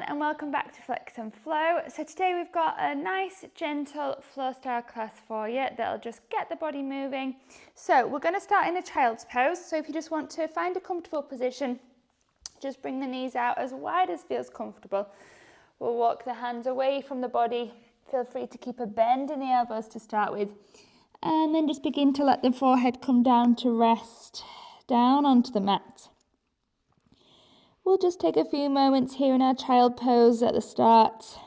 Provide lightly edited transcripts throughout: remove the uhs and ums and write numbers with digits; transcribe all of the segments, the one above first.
and welcome back to Flex and Flow. So today we've got a nice gentle flow style class for you that'll just get the body moving. So we're going to start in a child's pose. So if you just want to find a comfortable position, just bring the knees out as wide as feels comfortable. We'll walk the hands away from the body. Feel free to keep a bend in the elbows to start with. And then just begin to let the forehead come down to rest down onto the mat. We'll just take a few moments here in our child pose at the start.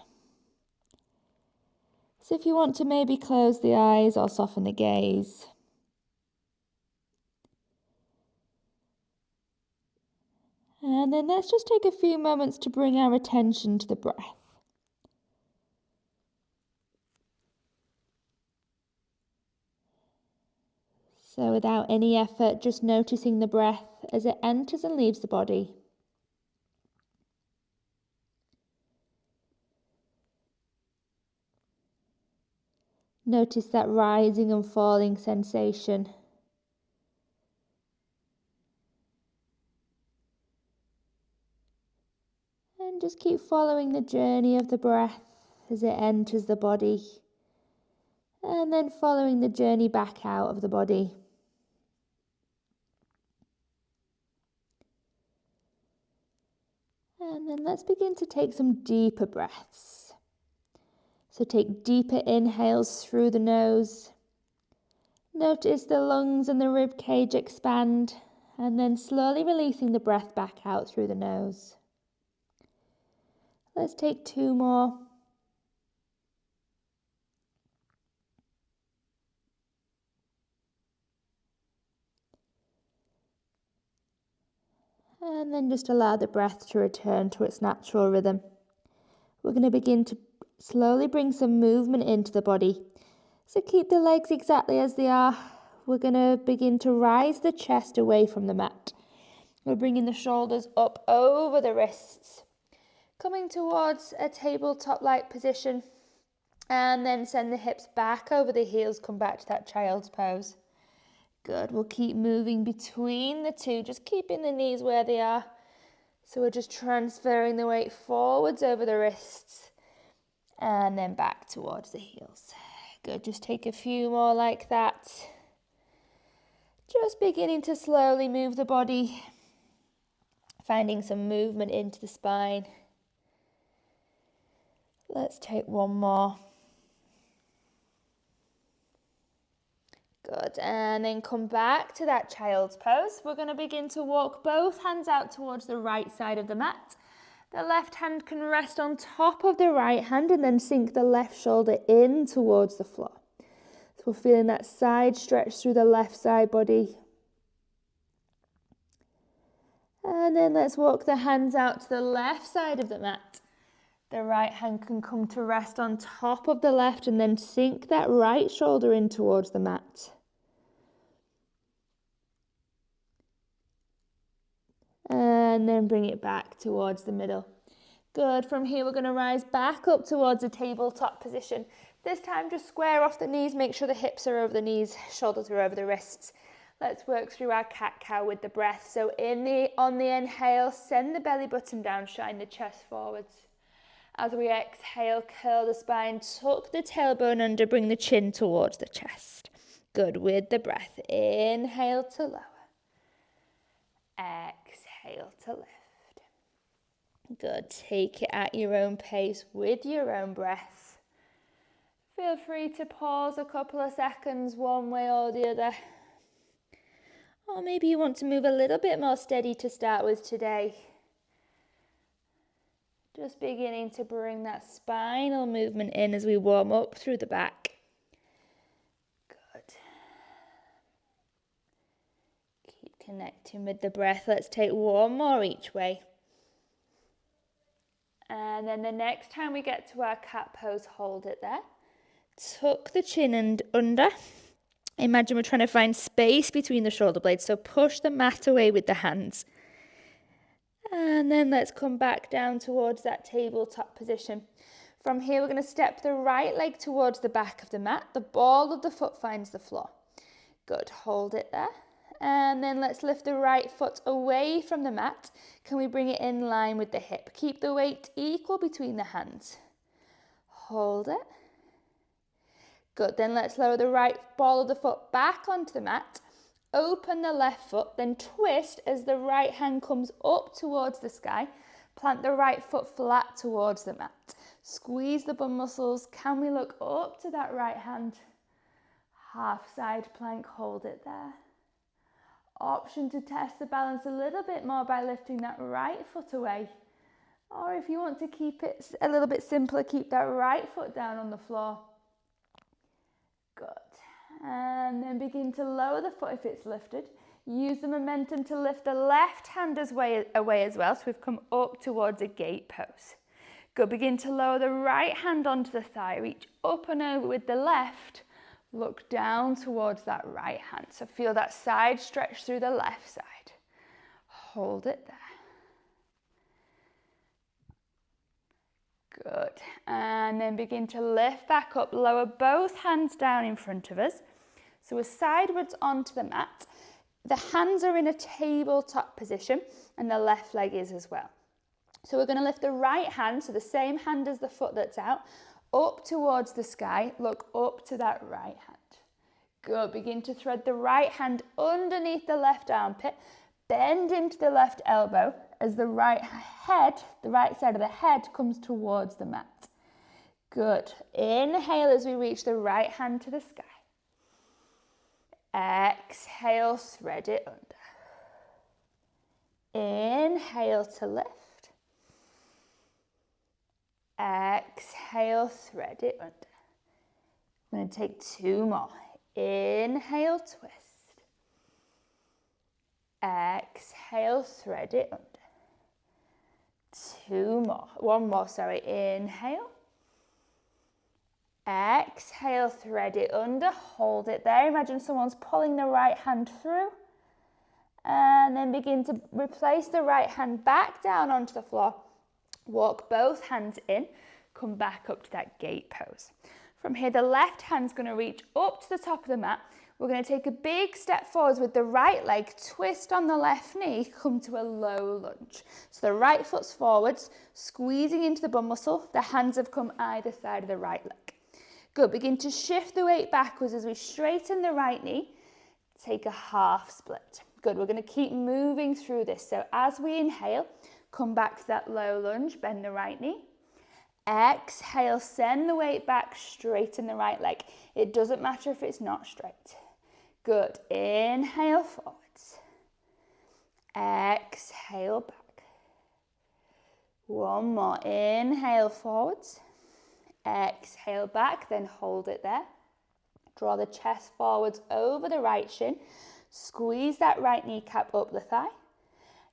So if you want to maybe close the eyes or soften the gaze. And then let's just take a few moments to bring our attention to the breath. So without any effort, just noticing the breath as it enters and leaves the body. Notice that rising and falling sensation. And just keep following the journey of the breath as it enters the body. And then following the journey back out of the body. And then let's begin to take some deeper breaths. So take deeper inhales through the nose. Notice the lungs and the rib cage expand, and then slowly releasing the breath back out through the nose. Let's take 2 more. And then just allow the breath to return to its natural rhythm. We're going to begin to slowly bring some movement into the body. So keep the legs exactly as they are. We're going to begin to rise the chest away from the mat. We're bringing the shoulders up over the wrists. Coming towards a tabletop-like position. And then send the hips back over the heels, come back to that child's pose. Good, we'll keep moving between the two, just keeping the knees where they are. So we're just transferring the weight forwards over the wrists and then back towards the heels. Good, just take a few more like that. Just beginning to slowly move the body, finding some movement into the spine. Let's take 1 more. Good, and then come back to that child's pose. We're going to begin to walk both hands out towards the right side of the mat. The left hand can rest on top of the right hand and then sink the left shoulder in towards the floor. So we're feeling that side stretch through the left side body. And then let's walk the hands out to the left side of the mat. The right hand can come to rest on top of the left and then sink that right shoulder in towards the mat. And then bring it back towards the middle. Good, from here we're going to rise back up towards a tabletop position. This time just square off the knees, make sure the hips are over the knees, shoulders are over the wrists. Let's work through our cat-cow with the breath. So on the inhale, send the belly button down, shine the chest forwards. As we exhale, curl the spine, tuck the tailbone under, bring the chin towards the chest. Good, with the breath, inhale to lower. Exhale to lift. Good, take it at your own pace with your own breath. Feel free to pause a couple of seconds one way or the other. Or maybe you want to move a little bit more steady to start with today. Just beginning to bring that spinal movement in as we warm up through the back. Good. Keep connecting with the breath. Let's take 1 more each way. And then the next time we get to our cat pose, hold it there. Tuck the chin and under. Imagine we're trying to find space between the shoulder blades, so push the mat away with the hands. And then let's come back down towards that tabletop position. From here, we're going to step the right leg towards the back of the mat. The ball of the foot finds the floor. Good, hold it there. And then let's lift the right foot away from the mat. Can we bring it in line with the hip? Keep the weight equal between the hands. Hold it. Good, then let's lower the right ball of the foot back onto the mat. Open the left foot, then twist as the right hand comes up towards the sky. Plant the right foot flat towards the mat. Squeeze the bum muscles. Can we look up to that right hand? Half side plank, hold it there. Option to test the balance a little bit more by lifting that right foot away. Or if you want to keep it a little bit simpler, keep that right foot down on the floor. Good. And then begin to lower the foot if it's lifted. Use the momentum to lift the left hand away as well. So we've come up towards a gate pose. Good. Begin to lower the right hand onto the thigh. Reach up and over with the left. Look down towards that right hand. So feel that side stretch through the left side. Hold it there. Good. And then begin to lift back up. Lower both hands down in front of us. So we're sideways onto the mat. The hands are in a tabletop position and the left leg is as well. So we're going to lift the right hand, so the same hand as the foot that's out, up towards the sky. Look up to that right hand. Good. Begin to thread the right hand underneath the left armpit. Bend into the left elbow as the right side of the head comes towards the mat. Good. Inhale as we reach the right hand to the sky. Exhale, thread it under. Inhale to lift. Exhale, thread it under. I'm going to take two more. Inhale, twist. Exhale, thread it under. One more, inhale. Exhale, thread it under, hold it there. Imagine someone's pulling the right hand through. And then begin to replace the right hand back down onto the floor. Walk both hands in, come back up to that gate pose. From here, the left hand's going to reach up to the top of the mat. We're going to take a big step forwards with the right leg, twist on the left knee, come to a low lunge. So the right foot's forwards, squeezing into the bum muscle. The hands have come either side of the right leg. Good, begin to shift the weight backwards as we straighten the right knee. Take a half split. Good, we're going to keep moving through this. So as we inhale, come back to that low lunge, bend the right knee. Exhale, send the weight back, straighten the right leg. It doesn't matter if it's not straight. Good, inhale forwards. Exhale back. One more, inhale forwards. Exhale back, then hold it there. Draw the chest forwards over the right shin. Squeeze that right kneecap up the thigh.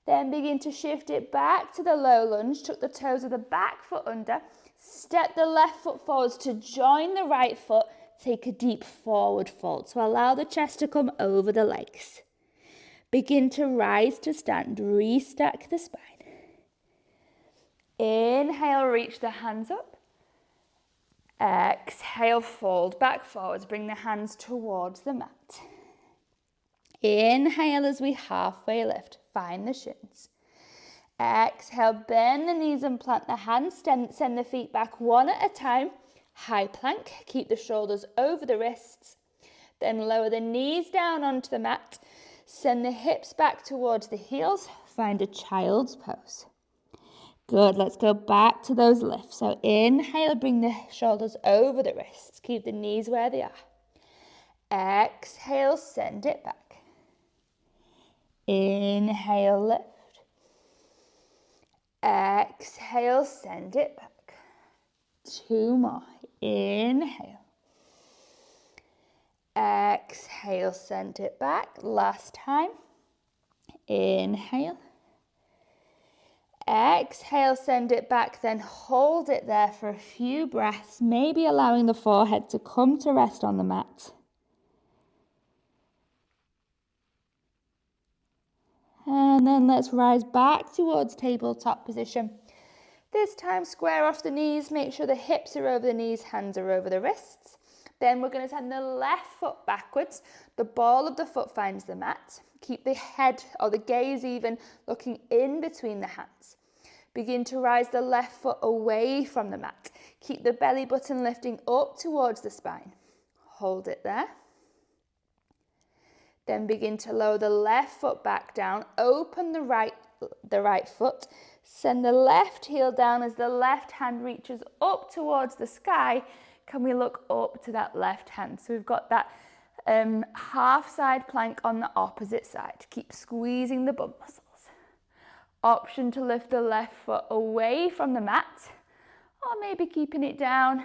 Then begin to shift it back to the low lunge. Tuck the toes of the back foot under. Step the left foot forwards to join the right foot. Take a deep forward fold. So allow the chest to come over the legs. Begin to rise to stand. Restack the spine. Inhale, reach the hands up. Exhale, fold back forwards. Bring the hands towards the mat. Inhale as we halfway lift. Find the shins. Exhale, bend the knees and plant the hands. Send the feet back one at a time. High plank. Keep the shoulders over the wrists. Then lower the knees down onto the mat. Send the hips back towards the heels. Find a child's pose. Good, let's go back to those lifts. So inhale, bring the shoulders over the wrists. Keep the knees where they are. Exhale, send it back. Inhale, lift. Exhale, send it back. Two more. Inhale. Exhale, send it back. Last time. Inhale. Exhale, send it back, then hold it there for a few breaths, maybe allowing the forehead to come to rest on the mat. And then let's rise back towards tabletop position. This time, square off the knees, make sure the hips are over the knees, hands are over the wrists. Then we're going to send the left foot backwards. The ball of the foot finds the mat. Keep the head or the gaze even looking in between the hands. Begin to rise the left foot away from the mat. Keep the belly button lifting up towards the spine. Hold it there. Then begin to lower the left foot back down. Open the right foot. Send the left heel down as the left hand reaches up towards the sky. Can we look up to that left hand? So we've got that half side plank on the opposite side. Keep squeezing the bum muscles. Option to lift the left foot away from the mat, or maybe keeping it down.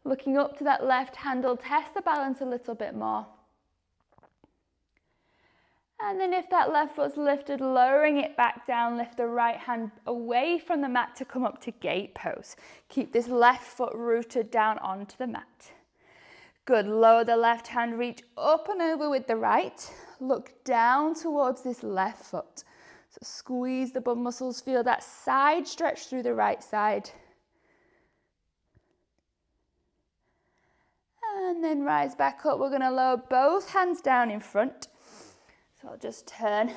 Looking up to that left handle, test the balance a little bit more. And then if that left foot's lifted, lowering it back down, lift the right hand away from the mat to come up to gate pose. Keep this left foot rooted down onto the mat. Good, lower the left hand, reach up and over with the right. Look down towards this left foot. So squeeze the bum muscles, feel that side stretch through the right side. And then rise back up. We're going to lower both hands down in front. So I'll just turn.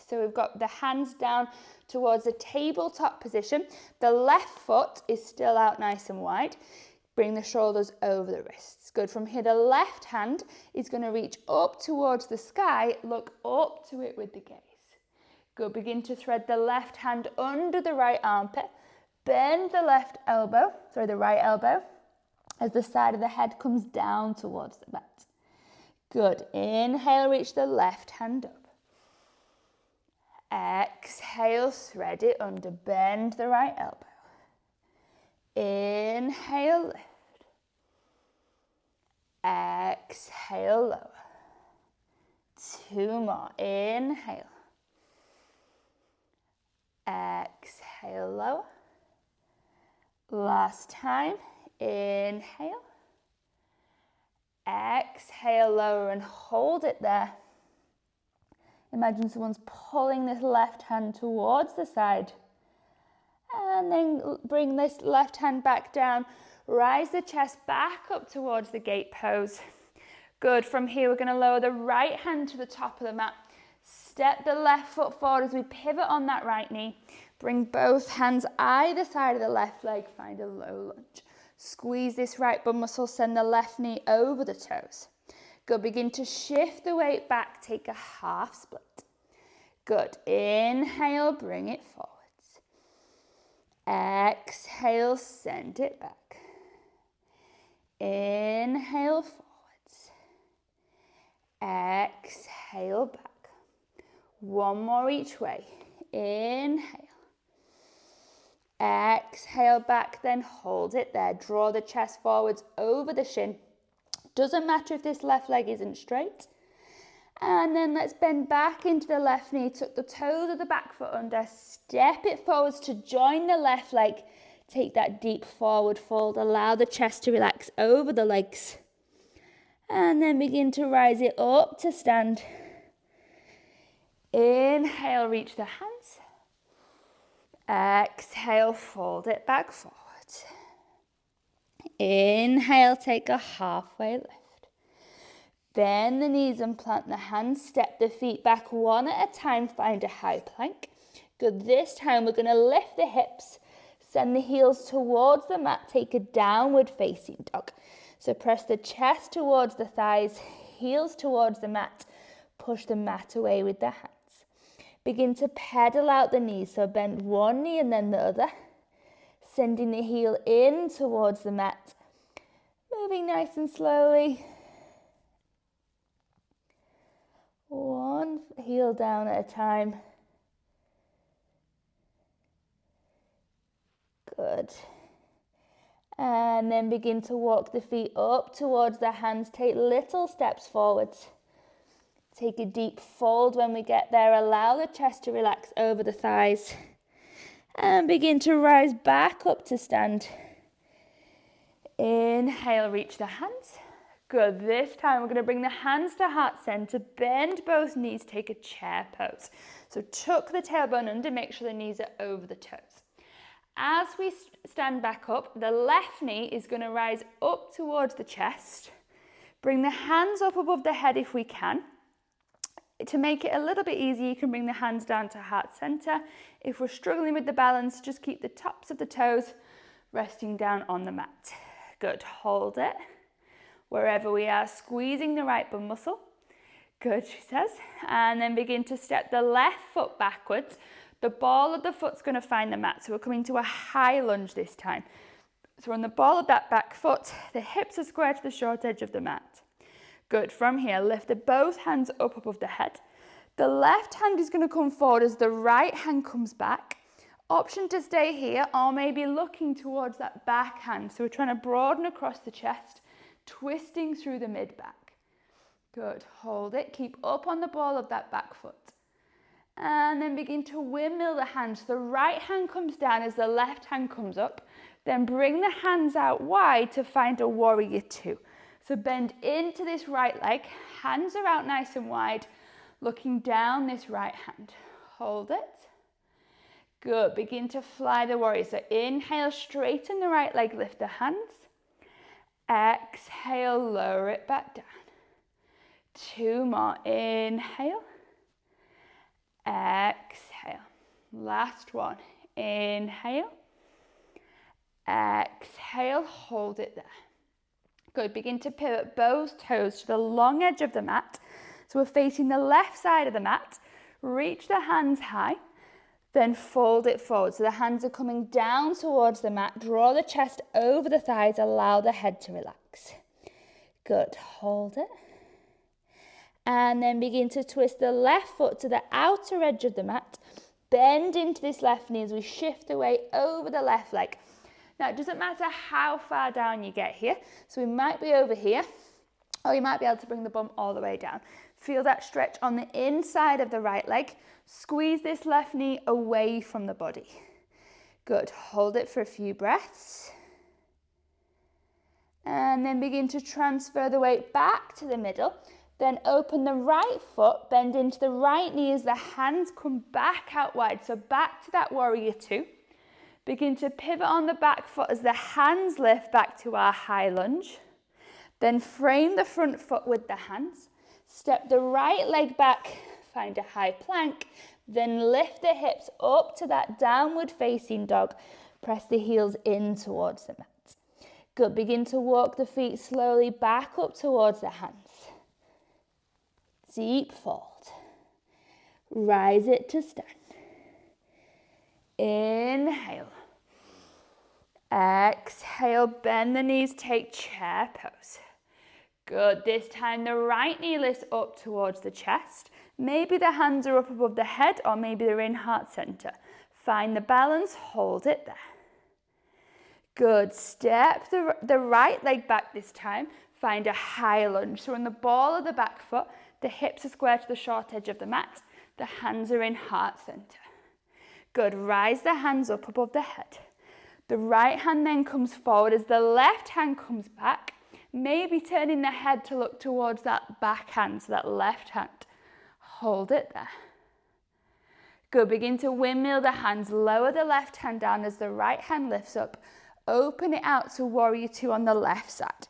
So we've got the hands down towards a tabletop position. The left foot is still out nice and wide. Bring the shoulders over the wrists. Good. From here, the left hand is going to reach up towards the sky. Look up to it with the gaze. Good. Begin to thread the left hand under the right armpit. Bend the the right elbow as the side of the head comes down towards the mat. Good. Inhale, reach the left hand up. Exhale, thread it under, bend the right elbow. Inhale, lift. Exhale, lower. 2 more. Inhale. Exhale, lower. Last time. Inhale. Exhale, lower and hold it there. Imagine someone's pulling this left hand towards the side. And then bring this left hand back down. Rise the chest back up towards the gate pose. Good. From here, we're going to lower the right hand to the top of the mat. Step the left foot forward as we pivot on that right knee. Bring both hands either side of the left leg. Find a low lunge. Squeeze this right bum muscle. Send the left knee over the toes. Good. Begin to shift the weight back. Take a half split. Good. Inhale, bring it forwards. Exhale, send it back. Inhale, forwards. Exhale, back. 1 more each way. Inhale. Exhale, back, then hold it there. Draw the chest forwards over the shin. Doesn't matter if this left leg isn't straight. And then let's bend back into the left knee. Tuck the toes of the back foot under. Step it forwards to join the left leg. Take that deep forward fold. Allow the chest to relax over the legs. And then begin to rise it up to stand. Inhale, reach the hands. Exhale, fold it back forward. Inhale, take a halfway lift. Bend the knees and plant the hands. Step the feet back one at a time. Find a high plank. Good. This time we're going to lift the hips. Send the heels towards the mat. Take a downward facing dog. So press the chest towards the thighs, heels towards the mat. Push the mat away with the hands. Begin to pedal out the knees. So bend one knee and then the other. Sending the heel in towards the mat. Moving nice and slowly. One heel down at a time. Good. And then begin to walk the feet up towards the hands. Take little steps forwards. Take a deep fold when we get there. Allow the chest to relax over the thighs. And begin to rise back up to stand. Inhale, reach the hands. Good. This time we're going to bring the hands to heart center. Bend both knees. Take a chair pose. So tuck the tailbone under. Make sure the knees are over the toes. As we stand back up, the left knee is going to rise up towards the chest. Bring the hands up above the head if we can. To make it a little bit easier, you can bring the hands down to heart center. If we're struggling with the balance, just keep the tops of the toes resting down on the mat. Good, hold it. Wherever we are, squeezing the right bum muscle. Good, she says. And then begin to step the left foot backwards. The ball of the foot's going to find the mat. So we're coming to a high lunge this time. So on the ball of that back foot, the hips are square to the short edge of the mat. Good, from here, lift both hands up above the head. The left hand is going to come forward as the right hand comes back. Option to stay here or maybe looking towards that back hand. So we're trying to broaden across the chest, twisting through the mid-back. Good, hold it, keep up on the ball of that back foot. And then begin to windmill the hands. The right hand comes down as the left hand comes up. Then bring the hands out wide to find a warrior two. So bend into this right leg, hands are out nice and wide, looking down this right hand. Hold it. Good, begin to fly the warrior. So inhale, straighten the right leg, lift the hands. Exhale, lower it back down. Two more, inhale. Exhale. Last one, inhale. Exhale, hold it there. Good, begin to pivot both toes to the long edge of the mat. So we're facing the left side of the mat. Reach the hands high, then fold it forward. So the hands are coming down towards the mat. Draw the chest over the thighs, allow the head to relax. Good, hold it. And then begin to twist the left foot to the outer edge of the mat. Bend into this left knee as we shift the weight over the left leg. Now, it doesn't matter how far down you get here. So we might be over here, or you might be able to bring the bum all the way down. Feel that stretch on the inside of the right leg. Squeeze this left knee away from the body. Good, hold it for a few breaths. And then begin to transfer the weight back to the middle. Then open the right foot, bend into the right knee as the hands come back out wide. So back to that warrior two. Begin to pivot on the back foot as the hands lift back to our high lunge. Then frame the front foot with the hands. Step the right leg back, find a high plank. Then lift the hips up to that downward facing dog. Press the heels in towards the mat. Good, begin to walk the feet slowly back up towards the hands. Deep fold. Rise it to stand. Inhale. Exhale, bend the knees, take chair pose. Good, this time the right knee lifts up towards the chest. Maybe the hands are up above the head or maybe they're in heart center. Find the balance, hold it there. Good, step the right leg back this time. Find a high lunge. So on the ball of the back foot, the hips are square to the short edge of the mat. The hands are in heart center. Good, rise the hands up above the head. The right hand then comes forward as the left hand comes back, maybe turning the head to look towards that back hand, so that left hand. Hold it there. Good, begin to windmill the hands, lower the left hand down as the right hand lifts up, open it out to warrior two on the left side.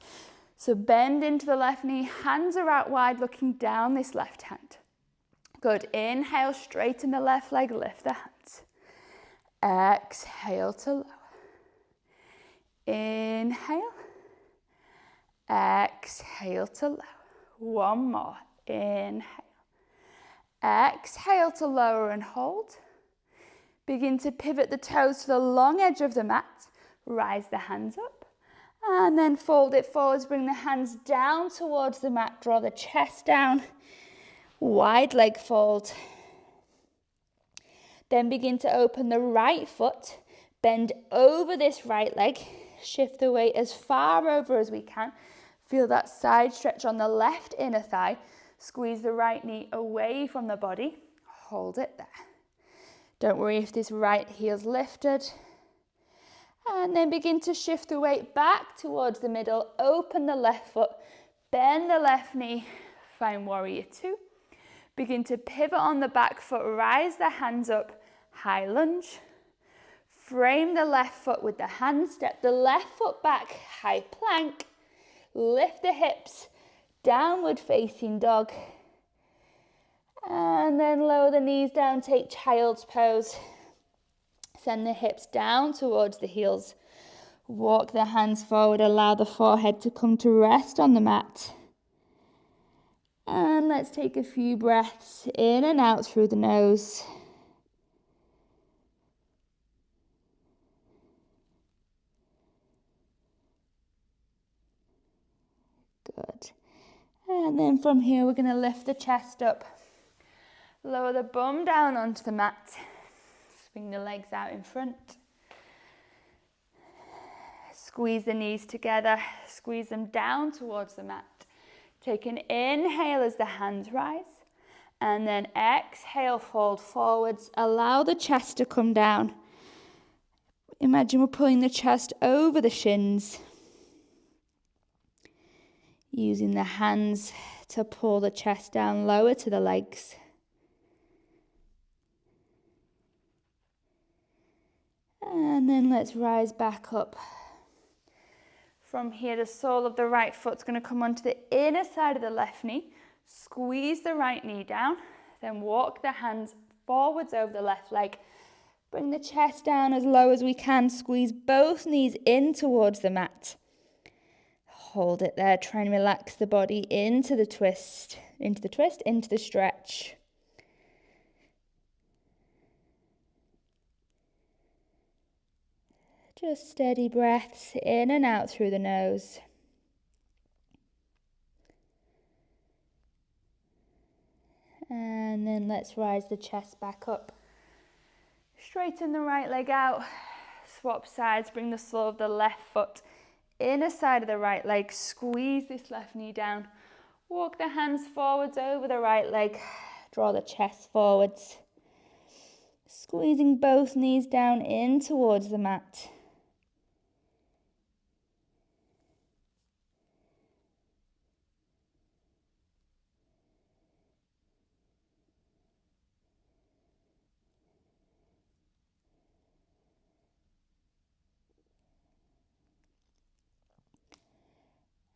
So bend into the left knee, hands are out wide looking down this left hand. Good, inhale, straighten the left leg, lift the hands. Exhale to lower. Inhale, exhale to lower. One more, inhale. Exhale to lower and hold. Begin to pivot the toes to the long edge of the mat. Rise the hands up. And then fold it forwards, bring the hands down towards the mat. Draw the chest down. Wide leg fold. Then begin to open the right foot. Bend over this right leg. Shift the weight as far over as we can. Feel that side stretch on the left inner thigh. Squeeze the right knee away from the body. Hold it there. Don't worry if this right heel's lifted. And then begin to shift the weight back towards the middle. Open the left foot. Bend the left knee. Find warrior two. Begin to pivot on the back foot. Rise the hands up. High lunge. Frame the left foot with the hands, step the left foot back, high plank, lift the hips, downward facing dog, And then lower the knees down, take child's pose. Send the hips down towards the heels. Walk the hands forward, allow the forehead to come to rest on the mat. And let's take a few breaths in and out through the nose. Good. And then from here, we're going to lift the chest up. Lower the bum down onto the mat. Swing the legs out in front. Squeeze the knees together. Squeeze them down towards the mat. Take an inhale as the hands rise. And then exhale, fold forwards. Allow the chest to come down. Imagine we're pulling the chest over the shins. Using the hands to pull the chest down lower to the legs. And then let's rise back up. From here, the sole of the right foot's going to come onto the inner side of the left knee. Squeeze the right knee down. Then walk the hands forwards over the left leg. Bring the chest down as low as we can. Squeeze both knees in towards the mat. Hold it there. Try and relax the body into the twist, into the stretch. Just steady breaths in and out through the nose. And then let's rise the chest back up. Straighten the right leg out. Swap sides. Bring the sole of the left foot inner side of the right leg. Squeeze this left knee down. Walk the hands forwards over the right leg. Draw the chest forwards. Squeezing both knees down in towards the mat.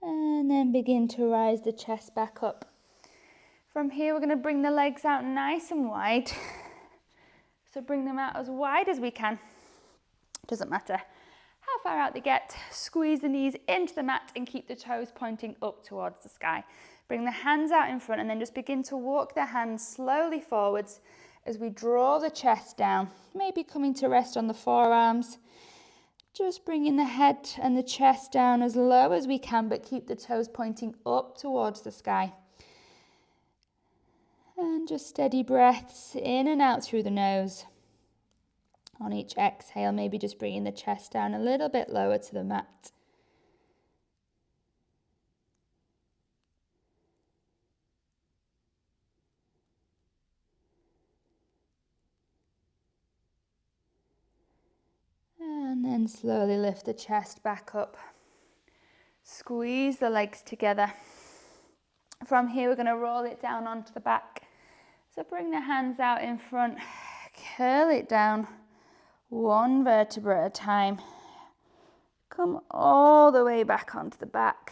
And then begin to rise the chest back up. From here, we're going to bring the legs out nice and wide. So bring them out as wide as we can. Doesn't matter how far out they get. Squeeze the knees into the mat and keep the toes pointing up towards the sky. Bring the hands out in front and then just begin to walk the hands slowly forwards as we draw the chest down. Maybe coming to rest on the forearms. Just bringing the head and the chest down as low as we can, but keep the toes pointing up towards the sky. And just steady breaths in and out through the nose. On each exhale, maybe just bringing the chest down a little bit lower to the mat. And then slowly lift the chest back up. Squeeze the legs together. From here, we're going to roll it down onto the back. So bring the hands out in front, curl it down, one vertebra at a time. Come all the way back onto the back.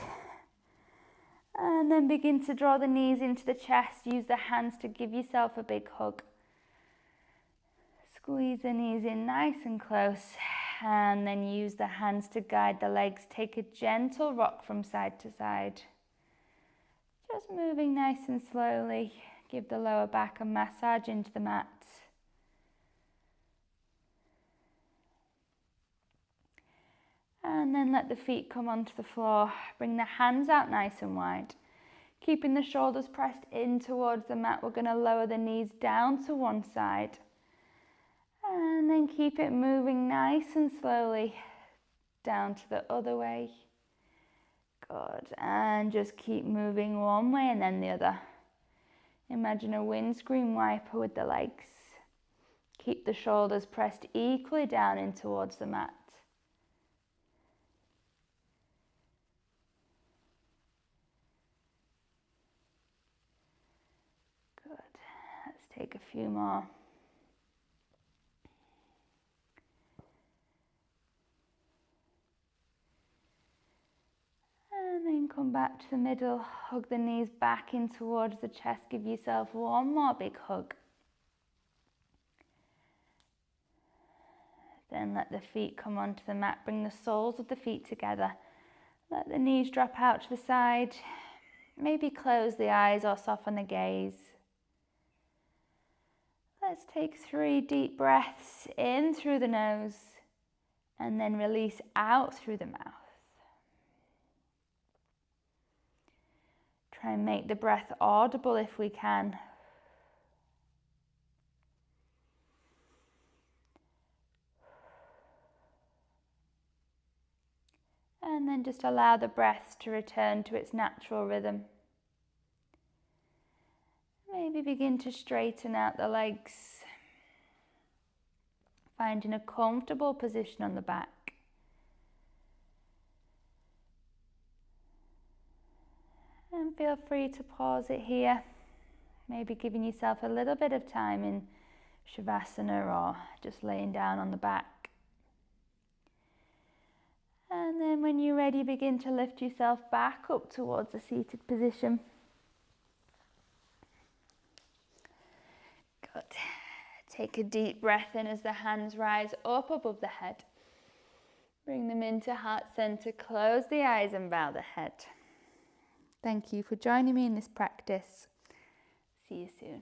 And then begin to draw the knees into the chest. Use the hands to give yourself a big hug. Squeeze the knees in nice and close. And then use the hands to guide the legs. Take a gentle rock from side to side. Just moving nice and slowly. Give the lower back a massage into the mat. And then let the feet come onto the floor. Bring the hands out nice and wide. Keeping the shoulders pressed in towards the mat, we're going to lower the knees down to one side. And then keep it moving nice and slowly down to the other way. Good. And just keep moving one way and then the other. Imagine a windscreen wiper with the legs. Keep the shoulders pressed equally down in towards the mat. Good. Let's take a few more. And then then come back to the middle, hug the knees back in towards the chest, give yourself one more big hug. Then let the feet come onto the mat, bring the soles of the feet together. Let the knees drop out to the side. Maybe close the eyes or soften the gaze. Let's take 3 deep breaths in through the nose and then release out through the mouth. Try and make the breath audible if we can. And then just allow the breath to return to its natural rhythm. Maybe begin to straighten out the legs, finding a comfortable position on the back. And feel free to pause it here, maybe giving yourself a little bit of time in Shavasana or just laying down on the back. And then when you're ready, begin to lift yourself back up towards a seated position. Good. Take a deep breath in as the hands rise up above the head. Bring them into heart center, close the eyes and bow the head. Thank you for joining me in this practice. See you soon.